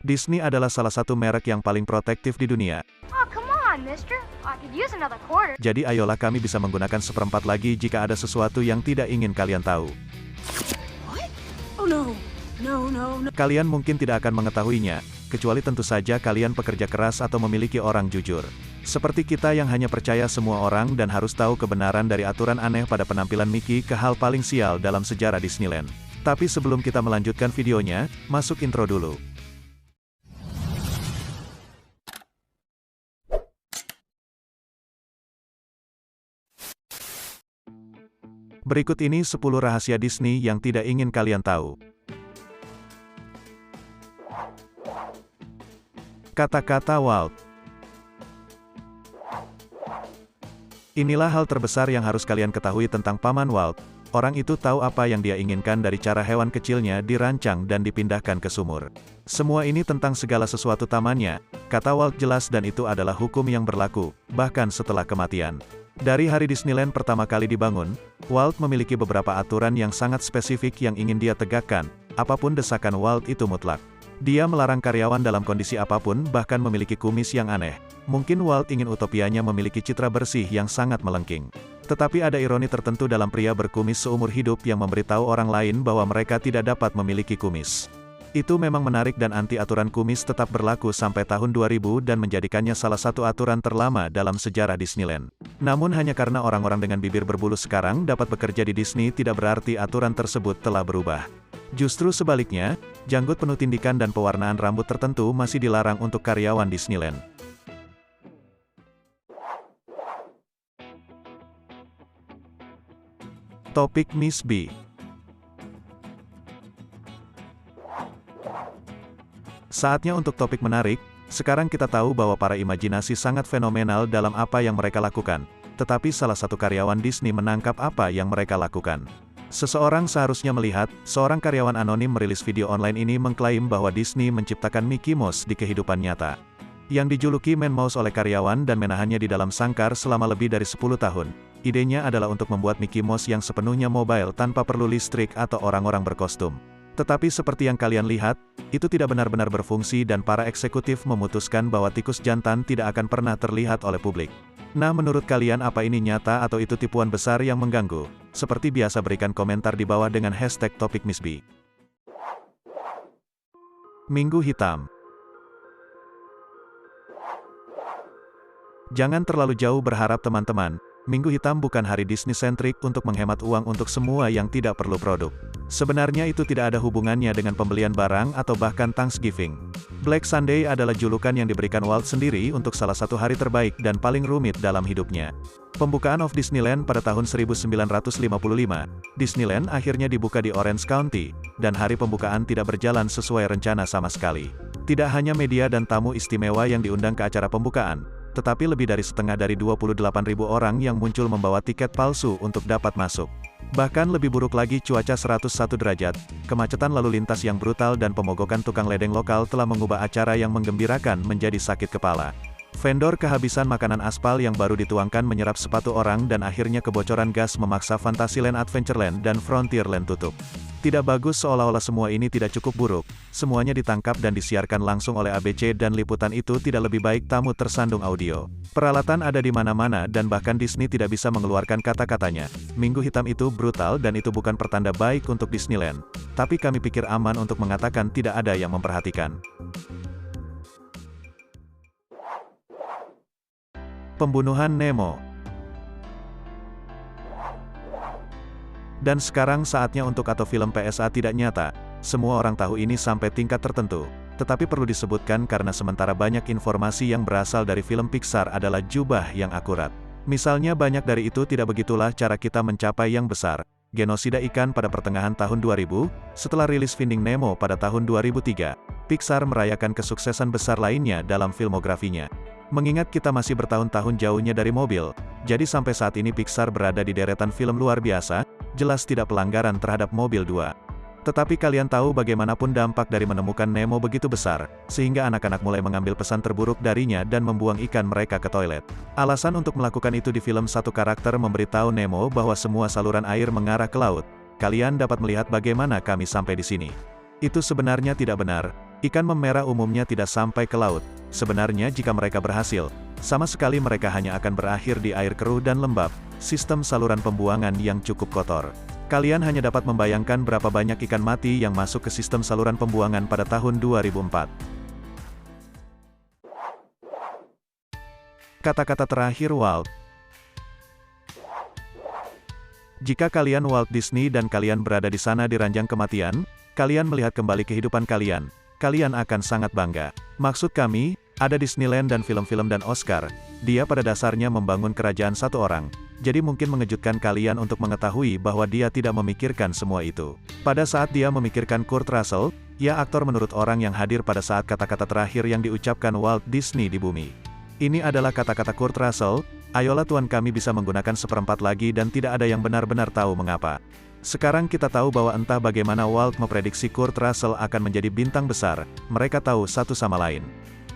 Disney adalah salah satu merek yang paling protektif di dunia. Oh, come on, mister. I could use another quarter. Jadi ayolah kami bisa menggunakan seperempat lagi jika ada sesuatu yang tidak ingin kalian tahu. What? Oh no. No, no, no. Kalian mungkin tidak akan mengetahuinya, kecuali tentu saja kalian pekerja keras atau memiliki orang jujur. Seperti kita yang hanya percaya semua orang dan harus tahu kebenaran dari aturan aneh pada penampilan Mickey ke hal paling sial dalam sejarah Disneyland. Tapi sebelum kita melanjutkan videonya, masuk intro dulu. Berikut ini 10 rahasia Disney yang tidak ingin kalian tahu. Kata-kata Walt. Inilah hal terbesar yang harus kalian ketahui tentang Paman Walt. Orang itu tahu apa yang dia inginkan dari cara hewan kecilnya dirancang dan dipindahkan ke sumur. Semua ini tentang segala sesuatu tamannya, kata Walt jelas, dan itu adalah hukum yang berlaku, bahkan setelah kematian. Dari hari Disneyland pertama kali dibangun, Walt memiliki beberapa aturan yang sangat spesifik yang ingin dia tegakkan, apapun desakan Walt itu mutlak. Dia melarang karyawan dalam kondisi apapun, bahkan memiliki kumis yang aneh. Mungkin Walt ingin utopianya memiliki citra bersih yang sangat melengking. Tetapi ada ironi tertentu dalam pria berkumis seumur hidup yang memberitahu orang lain bahwa mereka tidak dapat memiliki kumis. Itu memang menarik, dan anti-aturan kumis tetap berlaku sampai tahun 2000 dan menjadikannya salah satu aturan terlama dalam sejarah Disneyland. Namun hanya karena orang-orang dengan bibir berbulu sekarang dapat bekerja di Disney tidak berarti aturan tersebut telah berubah. Justru sebaliknya, janggut penuh tindikan dan pewarnaan rambut tertentu masih dilarang untuk karyawan Disneyland. Topik Miss B. Saatnya untuk topik menarik. Sekarang kita tahu bahwa para imajinasi sangat fenomenal dalam apa yang mereka lakukan. Tetapi salah satu karyawan Disney menangkap apa yang mereka lakukan. Seseorang seharusnya melihat, seorang karyawan anonim merilis video online ini mengklaim bahwa Disney menciptakan Mickey Mouse di kehidupan nyata. Yang dijuluki Man Mouse oleh karyawan dan menahannya di dalam sangkar selama lebih dari 10 tahun. Idenya adalah untuk membuat Mickey Mouse yang sepenuhnya mobile tanpa perlu listrik atau orang-orang berkostum. Tetapi seperti yang kalian lihat, itu tidak benar-benar berfungsi dan para eksekutif memutuskan bahwa tikus jantan tidak akan pernah terlihat oleh publik. Nah, menurut kalian apa ini nyata atau itu tipuan besar yang mengganggu? Seperti biasa berikan komentar di bawah dengan hashtag topik Miss B. Minggu Hitam. Jangan terlalu jauh berharap teman-teman. Minggu Hitam bukan hari Disney-sentrik untuk menghemat uang untuk semua yang tidak perlu produk. Sebenarnya itu tidak ada hubungannya dengan pembelian barang atau bahkan Thanksgiving. Black Sunday adalah julukan yang diberikan Walt sendiri untuk salah satu hari terbaik dan paling rumit dalam hidupnya. Pembukaan of Disneyland pada tahun 1955, Disneyland akhirnya dibuka di Orange County, dan hari pembukaan tidak berjalan sesuai rencana sama sekali. Tidak hanya media dan tamu istimewa yang diundang ke acara pembukaan, tetapi lebih dari setengah dari 28.000 orang yang muncul membawa tiket palsu untuk dapat masuk. Bahkan lebih buruk lagi, cuaca 101 derajat, kemacetan lalu lintas yang brutal dan pemogokan tukang ledeng lokal telah mengubah acara yang menggembirakan menjadi sakit kepala. Vendor kehabisan makanan aspal yang baru dituangkan menyerap sepatu orang dan akhirnya kebocoran gas memaksa Fantasyland Adventureland dan Frontierland tutup. Tidak bagus, seolah-olah semua ini tidak cukup buruk. Semuanya ditangkap dan disiarkan langsung oleh ABC dan liputan itu tidak lebih baik, tamu tersandung audio. Peralatan ada di mana-mana dan bahkan Disney tidak bisa mengeluarkan kata-katanya. Minggu Hitam itu brutal dan itu bukan pertanda baik untuk Disneyland. Tapi kami pikir aman untuk mengatakan tidak ada yang memperhatikan. Pembunuhan Nemo. Dan sekarang saatnya untuk atau film PSA tidak nyata. Semua orang tahu ini sampai tingkat tertentu. Tetapi perlu disebutkan karena sementara banyak informasi yang berasal dari film Pixar adalah jubah yang akurat. Misalnya banyak dari itu tidak begitulah cara kita mencapai yang besar. Genosida ikan pada pertengahan tahun 2000, setelah rilis Finding Nemo pada tahun 2003, Pixar merayakan kesuksesan besar lainnya dalam filmografinya. Mengingat kita masih bertahun-tahun jauhnya dari mobil, jadi sampai saat ini Pixar berada di deretan film luar biasa, jelas tidak pelanggaran terhadap Mobil 2. Tetapi kalian tahu bagaimanapun dampak dari menemukan Nemo begitu besar, sehingga anak-anak mulai mengambil pesan terburuk darinya dan membuang ikan mereka ke toilet. Alasan untuk melakukan itu di film, satu karakter memberitahu Nemo bahwa semua saluran air mengarah ke laut. Kalian dapat melihat bagaimana kami sampai di sini. Itu sebenarnya tidak benar. Ikan mem merah umumnya tidak sampai ke laut. Sebenarnya jika mereka berhasil, sama sekali mereka hanya akan berakhir di air keruh dan lembab, sistem saluran pembuangan yang cukup kotor. Kalian hanya dapat membayangkan berapa banyak ikan mati yang masuk ke sistem saluran pembuangan pada tahun 2004. Kata-kata terakhir Walt. Jika kalian Walt Disney dan kalian berada di sana di ranjang kematian, kalian melihat kembali kehidupan kalian, kalian akan sangat bangga. Maksud kami, ada Disneyland dan film-film dan Oscar, dia pada dasarnya membangun kerajaan satu orang, jadi mungkin mengejutkan kalian untuk mengetahui bahwa dia tidak memikirkan semua itu. Pada saat dia memikirkan Kurt Russell, ia aktor menurut orang yang hadir pada saat kata-kata terakhir yang diucapkan Walt Disney di bumi. Ini adalah kata-kata Kurt Russell, ayolah Tuan kami bisa menggunakan seperempat lagi dan tidak ada yang benar-benar tahu mengapa. Sekarang kita tahu bahwa entah bagaimana Walt memprediksi Kurt Russell akan menjadi bintang besar, mereka tahu satu sama lain.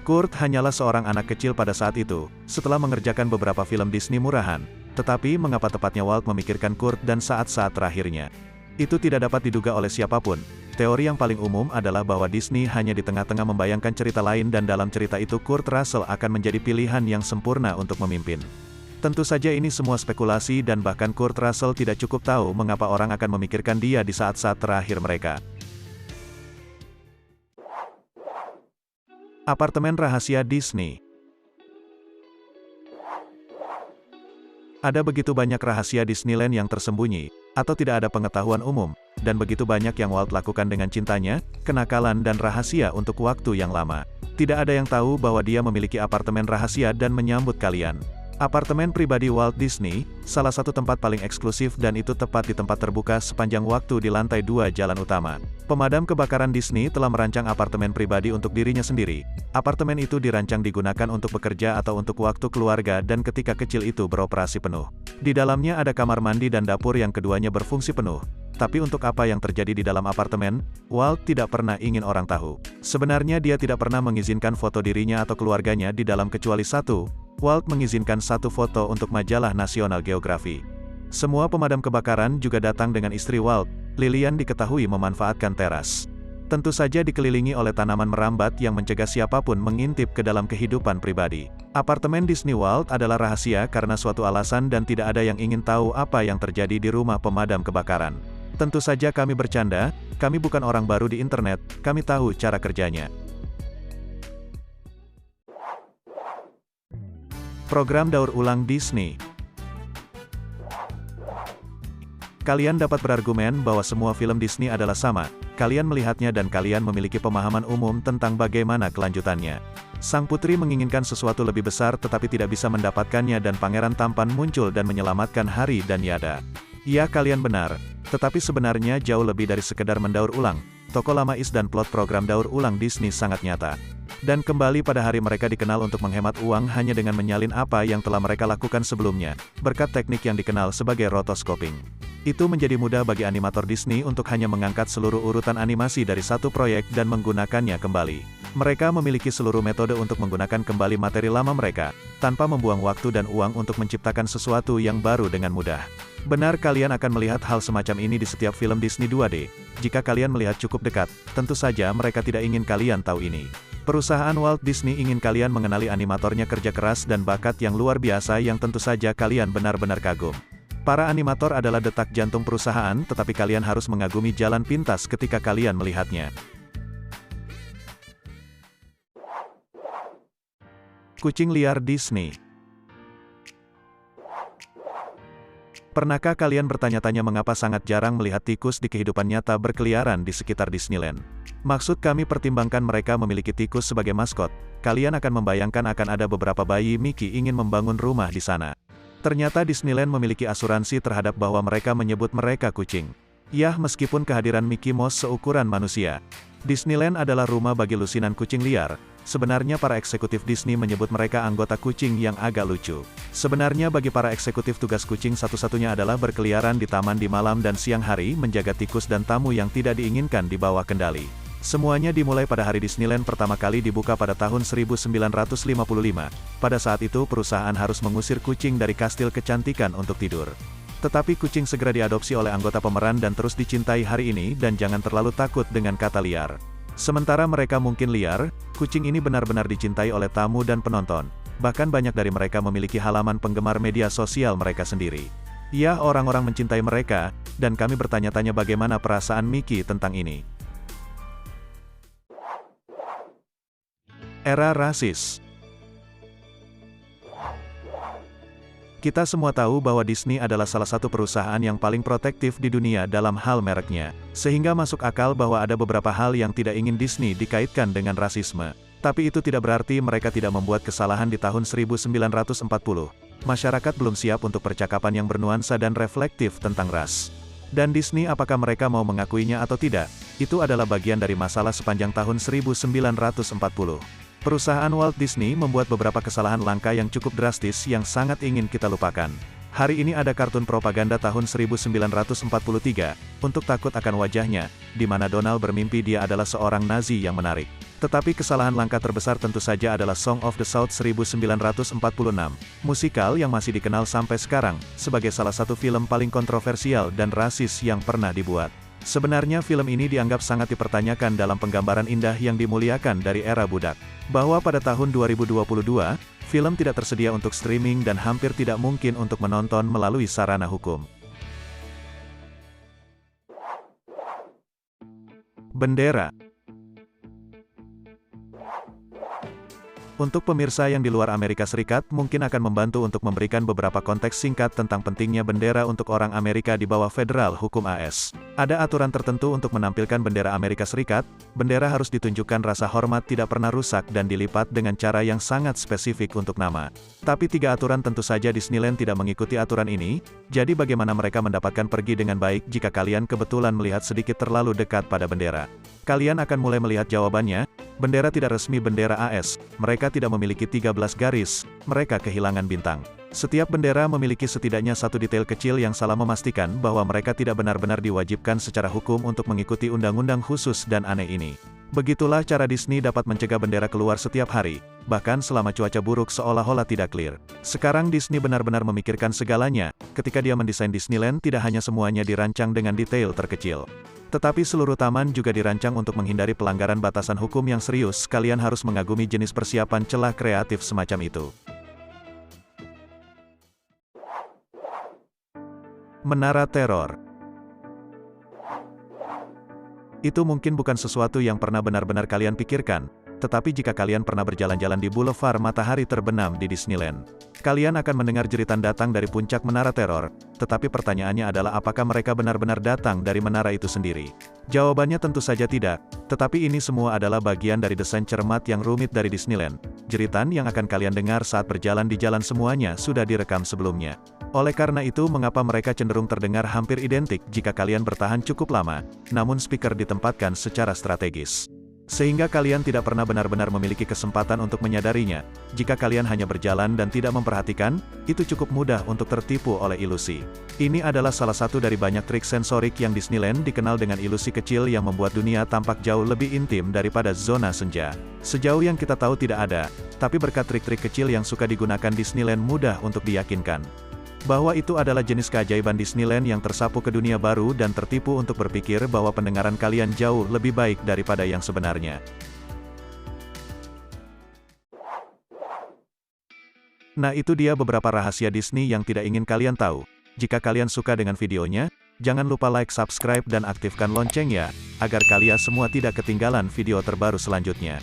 Kurt hanyalah seorang anak kecil pada saat itu, setelah mengerjakan beberapa film Disney murahan. Tetapi mengapa tepatnya Walt memikirkan Kurt dan saat-saat terakhirnya? Itu tidak dapat diduga oleh siapapun. Teori yang paling umum adalah bahwa Disney hanya di tengah-tengah membayangkan cerita lain dan dalam cerita itu Kurt Russell akan menjadi pilihan yang sempurna untuk memimpin. Tentu saja ini semua spekulasi dan bahkan Kurt Russell tidak cukup tahu mengapa orang akan memikirkan dia di saat-saat terakhir mereka. Apartemen rahasia Disney. Ada begitu banyak rahasia Disneyland yang tersembunyi, atau tidak ada pengetahuan umum, dan begitu banyak yang Walt lakukan dengan cintanya, kenakalan dan rahasia untuk waktu yang lama. Tidak ada yang tahu bahwa dia memiliki apartemen rahasia dan menyambut kalian. Apartemen pribadi Walt Disney, salah satu tempat paling eksklusif dan itu tepat di tempat terbuka sepanjang waktu di lantai 2 jalan utama. Pemadam kebakaran Disney telah merancang apartemen pribadi untuk dirinya sendiri. Apartemen itu dirancang digunakan untuk bekerja atau untuk waktu keluarga dan ketika kecil itu beroperasi penuh. Di dalamnya ada kamar mandi dan dapur yang keduanya berfungsi penuh. Tapi untuk apa yang terjadi di dalam apartemen, Walt tidak pernah ingin orang tahu. Sebenarnya dia tidak pernah mengizinkan foto dirinya atau keluarganya di dalam kecuali satu. Walt mengizinkan satu foto untuk majalah National Geographic. Semua pemadam kebakaran juga datang dengan istri Walt. Lillian diketahui memanfaatkan teras. Tentu saja dikelilingi oleh tanaman merambat yang mencegah siapapun mengintip ke dalam kehidupan pribadi. Apartemen Disney Walt adalah rahasia karena suatu alasan dan tidak ada yang ingin tahu apa yang terjadi di rumah pemadam kebakaran. Tentu saja kami bercanda, kami bukan orang baru di internet, kami tahu cara kerjanya. Program daur ulang Disney. Kalian dapat berargumen bahwa semua film Disney adalah sama, kalian melihatnya dan kalian memiliki pemahaman umum tentang bagaimana kelanjutannya. Sang putri menginginkan sesuatu lebih besar tetapi tidak bisa mendapatkannya dan pangeran tampan muncul dan menyelamatkan Harry dan Yada. Ya, kalian benar, tetapi sebenarnya jauh lebih dari sekedar mendaur ulang. Toko lama dan plot program daur ulang Disney sangat nyata. Dan kembali pada hari mereka dikenal untuk menghemat uang hanya dengan menyalin apa yang telah mereka lakukan sebelumnya, berkat teknik yang dikenal sebagai rotoscoping. Itu menjadi mudah bagi animator Disney untuk hanya mengangkat seluruh urutan animasi dari satu proyek dan menggunakannya kembali. Mereka memiliki seluruh metode untuk menggunakan kembali materi lama mereka, tanpa membuang waktu dan uang untuk menciptakan sesuatu yang baru dengan mudah. Benar, kalian akan melihat hal semacam ini di setiap film Disney 2D. Jika kalian melihat cukup dekat, tentu saja mereka tidak ingin kalian tahu ini. Perusahaan Walt Disney ingin kalian mengenali animatornya kerja keras dan bakat yang luar biasa yang tentu saja kalian benar-benar kagum. Para animator adalah detak jantung perusahaan, tetapi kalian harus mengagumi jalan pintas ketika kalian melihatnya. Kucing liar Disney. Pernahkah kalian bertanya-tanya mengapa sangat jarang melihat tikus di kehidupan nyata berkeliaran di sekitar Disneyland? Maksud kami pertimbangkan mereka memiliki tikus sebagai maskot, kalian akan membayangkan akan ada beberapa bayi Mickey ingin membangun rumah di sana. Ternyata Disneyland memiliki asuransi terhadap bahwa mereka menyebut mereka kucing. Yah, meskipun kehadiran Mickey Mouse seukuran manusia. Disneyland adalah rumah bagi lusinan kucing liar. Sebenarnya para eksekutif Disney menyebut mereka anggota kucing yang agak lucu. Sebenarnya bagi para eksekutif tugas kucing satu-satunya adalah berkeliaran di taman di malam dan siang hari menjaga tikus dan tamu yang tidak diinginkan di bawah kendali. Semuanya dimulai pada hari Disneyland pertama kali dibuka pada tahun 1955. Pada saat itu perusahaan harus mengusir kucing dari kastil kecantikan untuk tidur. Tetapi kucing segera diadopsi oleh anggota pemeran dan terus dicintai hari ini dan jangan terlalu takut dengan kata liar. Sementara mereka mungkin liar, kucing ini benar-benar dicintai oleh tamu dan penonton. Bahkan banyak dari mereka memiliki halaman penggemar media sosial mereka sendiri. Ya, orang-orang mencintai mereka, dan kami bertanya-tanya bagaimana perasaan Mickey tentang ini. Era rasis. Kita semua tahu bahwa Disney adalah salah satu perusahaan yang paling protektif di dunia dalam hal mereknya. Sehingga masuk akal bahwa ada beberapa hal yang tidak ingin Disney dikaitkan dengan rasisme. Tapi itu tidak berarti mereka tidak membuat kesalahan di tahun 1940. Masyarakat belum siap untuk percakapan yang bernuansa dan reflektif tentang ras. Dan Disney, apakah mereka mau mengakuinya atau tidak, itu adalah bagian dari masalah sepanjang tahun 1940. Perusahaan Walt Disney membuat beberapa kesalahan langka yang cukup drastis yang sangat ingin kita lupakan. Hari ini ada kartun propaganda tahun 1943, untuk takut akan wajahnya, di mana Donald bermimpi dia adalah seorang Nazi yang menarik. Tetapi kesalahan langka terbesar tentu saja adalah Song of the South 1946, musikal yang masih dikenal sampai sekarang, sebagai salah satu film paling kontroversial dan rasis yang pernah dibuat. Sebenarnya film ini dianggap sangat dipertanyakan dalam penggambaran indah yang dimuliakan dari era budak. Bahwa pada tahun 2022, film tidak tersedia untuk streaming dan hampir tidak mungkin untuk menonton melalui sarana hukum. Bendera. Untuk pemirsa yang di luar Amerika Serikat, mungkin akan membantu untuk memberikan beberapa konteks singkat tentang pentingnya bendera untuk orang Amerika di bawah federal hukum AS. Ada aturan tertentu untuk menampilkan bendera Amerika Serikat, bendera harus ditunjukkan rasa hormat tidak pernah rusak dan dilipat dengan cara yang sangat spesifik untuk nama. Tapi 3 aturan tentu saja Disneyland tidak mengikuti aturan ini, jadi bagaimana mereka mendapatkan pergi dengan baik jika kalian kebetulan melihat sedikit terlalu dekat pada bendera? Kalian akan mulai melihat jawabannya. Bendera tidak resmi bendera AS, mereka tidak memiliki 13 garis, mereka kehilangan bintang. Setiap bendera memiliki setidaknya satu detail kecil yang salah memastikan bahwa mereka tidak benar-benar diwajibkan secara hukum untuk mengikuti undang-undang khusus dan aneh ini. Begitulah cara Disney dapat mencegah bendera keluar setiap hari, bahkan selama cuaca buruk seolah-olah tidak clear. Sekarang Disney benar-benar memikirkan segalanya, ketika dia mendesain Disneyland tidak hanya semuanya dirancang dengan detail terkecil. Tetapi seluruh taman juga dirancang untuk menghindari pelanggaran batasan hukum yang serius. Kalian harus mengagumi jenis persiapan celah kreatif semacam itu. Menara Teror. Itu mungkin bukan sesuatu yang pernah benar-benar kalian pikirkan, tetapi jika kalian pernah berjalan-jalan di Boulevard Matahari Terbenam di Disneyland, kalian akan mendengar jeritan datang dari puncak Menara Teror, tetapi pertanyaannya adalah apakah mereka benar-benar datang dari menara itu sendiri? Jawabannya tentu saja tidak, tetapi ini semua adalah bagian dari desain cermat yang rumit dari Disneyland. Jeritan yang akan kalian dengar saat berjalan di jalan semuanya sudah direkam sebelumnya. Oleh karena itu, mengapa mereka cenderung terdengar hampir identik jika kalian bertahan cukup lama, namun speaker ditempatkan secara strategis. Sehingga kalian tidak pernah benar-benar memiliki kesempatan untuk menyadarinya. Jika kalian hanya berjalan dan tidak memperhatikan, itu cukup mudah untuk tertipu oleh ilusi. Ini adalah salah satu dari banyak trik sensorik yang Disneyland dikenal dengan ilusi kecil yang membuat dunia tampak jauh lebih intim daripada zona senja. Sejauh yang kita tahu tidak ada, tapi berkat trik-trik kecil yang suka digunakan Disneyland mudah untuk diyakinkan bahwa itu adalah jenis keajaiban Disneyland yang tersapu ke dunia baru dan tertipu untuk berpikir bahwa pendengaran kalian jauh lebih baik daripada yang sebenarnya. Nah, itu dia beberapa rahasia Disney yang tidak ingin kalian tahu. Jika kalian suka dengan videonya, jangan lupa like, subscribe dan aktifkan loncengnya, agar kalian semua tidak ketinggalan video terbaru selanjutnya.